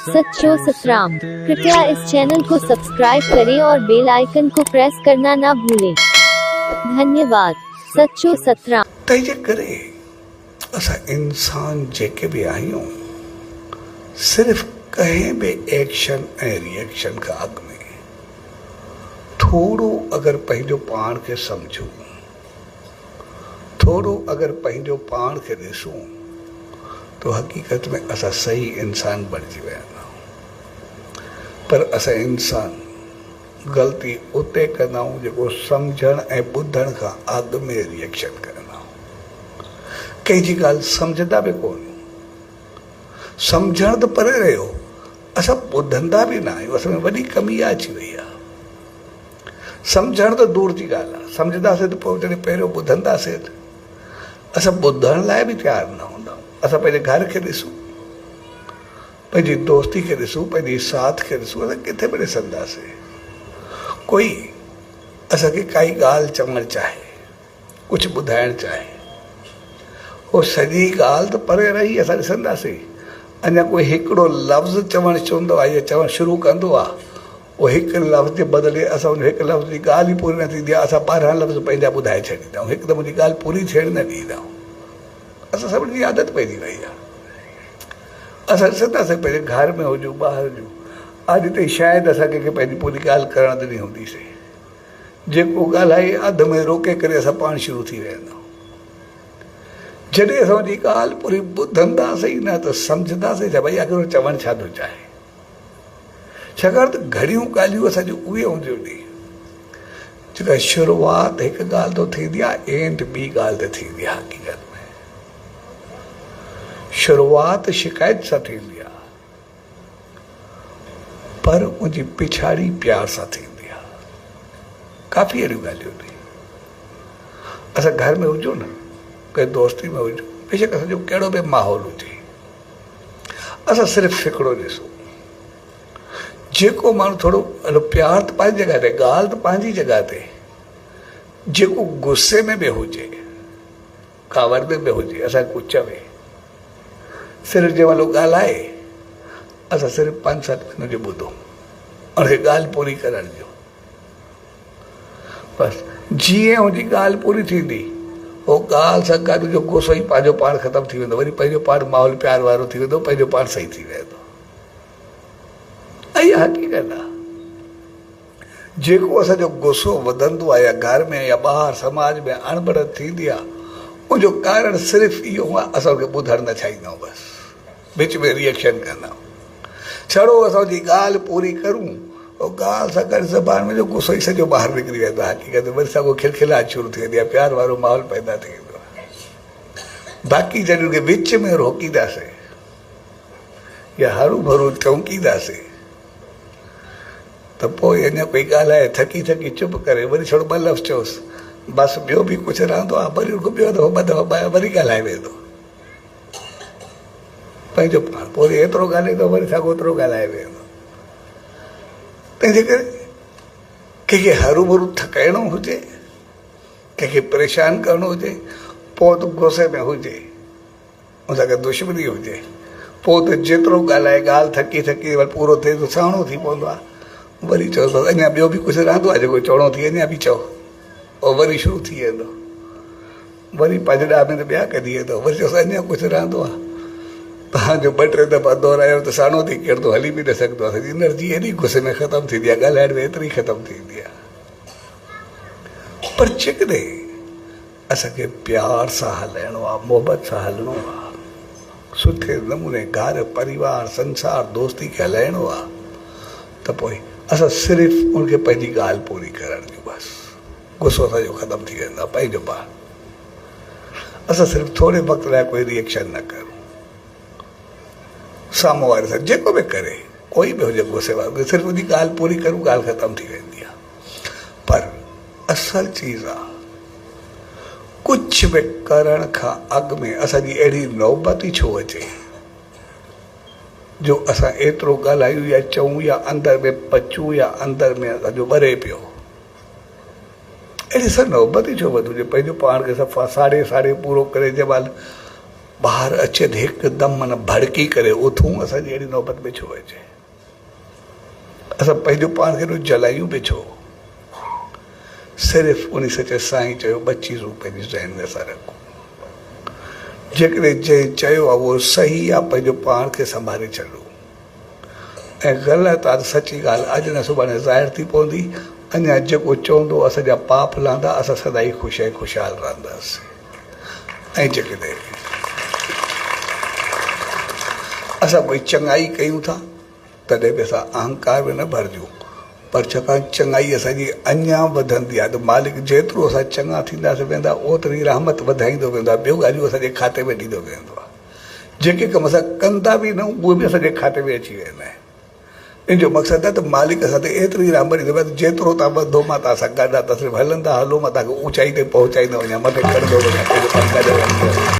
सच्चो सतराम। कृपया इस चैनल को सब्सक्राइब करें और बेल आइकन को प्रेस करना ना भूलें। धन्यवाद। सच्चो सतराम। तय करे असा इंसान जेके भी आहियूं सिर्फ कहीं भी एक्शन ऐं रिएक्शन का अग में थोड़ो अगर पंहिंजो पाण के समझूं, थोड़ो अगर पंहिंजो पाण के ॾिसूं तो हकीकत में असा सही इंसान बणिजी विया आहियूं। पर असा इंसान गलती उते कंदा आहियूं जेको सम्झण ऐं ॿुधण खां अॻु में रिएक्शन कंदा आहियूं। कंहिंजी ॻाल्हि सम्झंदा बि कोन, सम्झण त परे रहियो, असां ॿुधंदा बि न आहियूं। असां में वॾी कमी अची वई आहे। सम्झण त दूर जी ॻाल्हि आहे, सम्झंदासीं त पोइ जॾहिं पहिरियों ॿुधंदासीं असां ॿुधण लाइ बि तयारु न हूंदा। असां पंहिंजे घर खे ॾिसूं, पंहिंजी दोस्ती खे ॾिसूं, पंहिंजी साथ खे ॾिसूं, असां किथे बि ॾिसंदासीं कोई असांखे काई ॻाल्हि चवणु चाहे, कुझु ॿुधाइणु चाहे, उहो सॼी ॻाल्हि त परे रही असां ॾिसंदासीं। अञा कोई हिकिड़ो लफ़्ज़ चवणु चवंदो आहे या चवणु शुरू कंदो आहे, उहो हिकु लफ़्ज़ जे बदिले असां उन हिकु लफ़्ज़ जी ॻाल्हि ई पूरी न थींदी आहे, असां 12 लफ़्ज़ पंहिंजा ॿुधाए छॾींदा आहियूं, हिकदमि उनजी ॻाल्हि पूरी थियण न ॾींदा आहियूं। असां सभिनी जी आदत पइजी वई आहे। असां ॾिसंदासीं पंहिंजे घर में हुजूं, ॿाहिरि हुजूं, अॼु ताईं शायदि असां कंहिंखे पंहिंजी पूरी ॻाल्हि करणु ॾिनी हूंदीसीं। जेको ॻाल्हाए अधु में रोके करे असां पाण शुरू थी वेंदा आहियूं। जॾहिं असां उनजी ॻाल्हि पूरी ॿुधंदासीं न त सम्झंदासीं छा भई आख़िर चवणु छा थो चाहे। छाकाणि त घणियूं ॻाल्हियूं असांजूं उहे हूंदियूं आहिनि जेका शुरूआति हिकु ॻाल्हि तो थींदी आहे, एंड ॿी ॻाल्हि त थींदी आहे। हक़ीक़त में शुरूआति शिकायत सां थींदी आहे, पर उनजी पिछाड़ी प्यार सां थींदी आहे। काफ़ी अहिड़ियूं ॻाल्हियूं आहिनि। असां घर में हुजूं न, कंहिं दोस्ती में हुजूं, बेशक असांजो कहिड़ो बि माहौल हुजे, असां सिर्फ़ु हिकिड़ो ॾिसूं, जेको माण्हू थोरो प्यार त पंहिंजी जॻह ते, ॻाल्हि त पंहिंजी जॻह ते, जेको गुस्से में बि हुजे, कावर में बि हुजे, असांखे कुझु चवे, सिर्फ़ु जंहिं महिल ॻाल्हाए असां सिर्फ़ु 5-7 मिनट जो ॿुधो, उनखे ॻाल्हि पूरी करण जो। बसि जीअं हुनजी ॻाल्हि पूरी थींदी, उहो ॻाल्हि सां गॾु जो गुस्सो ई पंहिंजो पाण ख़तमु थी वेंदो, वरी पंहिंजो पाण माहौल प्यार वारो थी वेंदो, पंहिंजो पाण सही थी वेंदो। इहा हक़ीक़त आहे। जेको असांजो गुस्सो वधंदो आहे या घर में या ॿाहिरि समाज में अणबड़त थींदी आहे, उनजो कारण सिर्फ़ु इहो आहे, असां उनखे ॿुधणु न चाहींदा आहियूं। बसि विच में रिएक्शन कंदा आहियूं। छड़ो असां उनजी ॻाल्हि पूरी करूं, उहो ॻाल्हि सां गॾु ज़बान में जो गुस्सो ई सॼो ॿाहिरि निकिरी वेंदो आहे। हक़ीक़त वरी साॻियो खिलखिलाहट शुरू थी वेंदी आहे, प्यार वारो माहौल पैदा थी वेंदो आहे। बाक़ी जॾहिं उनखे विच में रोकींदासीं या हरू भरू चौंकींदासीं त पोइ अञा कोई ॻाल्हाए थकी चुप करे वरी छड़ो 2 लफ़्ज़ चयोसि, बसि ॿियो बि कुझु रहंदो आहे, वरी उनखां ॿियो दफ़ो 2 दफ़ा वरी ॻाल्हाए वेंदो पंहिंजो पाण, पोइ एतिरो ॻाल्हाईंदो वरी साॻियो ओतिरो ॻाल्हाए वेंदो। तंहिंजे करे कंहिंखे हरू भरू थकाइणो हुजे, कंहिंखे परेशान करिणो हुजे, पोइ त गुस्से में हुजे, उन सां गॾु दुश्मनी हुजे, पोइ त जेतिरो ॻाल्हाए ॻाल्हि थकी वरी पूरो थिए त सावणो थी पवंदो आहे। वरी चओ त अञा ॿियो बि कुझु रहंदो आहे जेको चवणो थी, अञा बि चओ, पोइ वरी शुरू थी वेंदो, वरी 5-10 मिनट ॿिया कढी वेंदो, वरी चओ अञा कुझु रहंदो आहे। तव्हांजो 2-3 दफ़ा दोहरायो त साणो थी किरंदो, हली बि न सघंदो आहे। सॼी एनर्जी एॾी गुस्से में ख़तमु थींदी आहे, ॻाल्हाइण में एतिरी ख़तमु थींदी आहे। पर जेकॾहिं असांखे प्यार सां हलाइणो आहे, मोहबत सां हलणो आहे, सुठे नमूने घर परिवार संसार दोस्ती खे हलाइणो आहे, त पोइ असां सिर्फ़ु उनखे पंहिंजी ॻाल्हि पूरी करण जी, बसि गुस्सो असांजो ख़तमु थी वेंदो आहे पंहिंजो पाण। असां सिर्फ़ु थोरे वक़्त लाइ कोई रिएक्शन न करूं, साम्हूं वारे सां जेको बि करे, कोई बि हुजे गुस्से वारो, सिर्फ़ु उनजी ॻाल्हि पूरी करूं, ॻाल्हि ख़तमु थी वेंदी आहे। पर असल चीज़ आहे, कुझु बि करण खां अॻु में असांजी अहिड़ी नौबत ई छो अचे जो असां एतिरो ॻाल्हायूं या चऊं या अंदरि में पचूं या अंदरि में असांजो ॿरे पियो। अहिड़ी सभु नौबत ई छो वधि हुजे, पंहिंजो पाण खे सफ़ा साड़े पूरो करे जंहिं महिल ॿाहिरि अचे त हिकदमि माना भड़की करे उथूं, असांजी अहिड़ी नौबत में छो अचे? असां पंहिंजो पाण खे एॾो जलायूं बि छो? सिर्फ़ु उन सचे साईं चयो 2 चीज़ूं पंहिंजी ज़हन में असां रखूं। जेकॾहिं जंहिं चयो आहे उहो सही आहे, पंहिंजो पाण खे संभाले छॾो, ऐं ग़लति आहे त सची ॻाल्हि अॼु न सुभाणे ज़ाहिर थी पवंदी। अञा जेको चवंदो असांजा पाप लहंदा, असां सदाई ख़ुशि ऐं ख़ुशहाल रहंदासीं। ऐं जेकॾहिं असां कोई चङाई कयूं था तॾहिं बि असां अहंकार में न भरिजूं, पर छाकाणि चङाई असांजी अञा वधंदी आहे त मालिक जेतिरो असां चङा थींदासीं वेंदा ओतिरी रहमत वधाईंदो वेंदो आहे, ॿियो ॻाल्हियूं असांजे खाते में ॾींदो वेंदो आहे। जेके कम असां कंदा बि न उहे बि असांजे खाते में अची वेंदा आहिनि। इन जो मक़सदु आहे त मालिक असां ते एतिरी रहमत ॾींदो आहे जेतिरो तव्हां वधो मां तव्हां सां गॾु आहे, त सिर्फ़ु हलंदा हलो, मां तव्हांखे ऊचाई ते पहुचाईंदो वञा, मथे खणंदो वञा।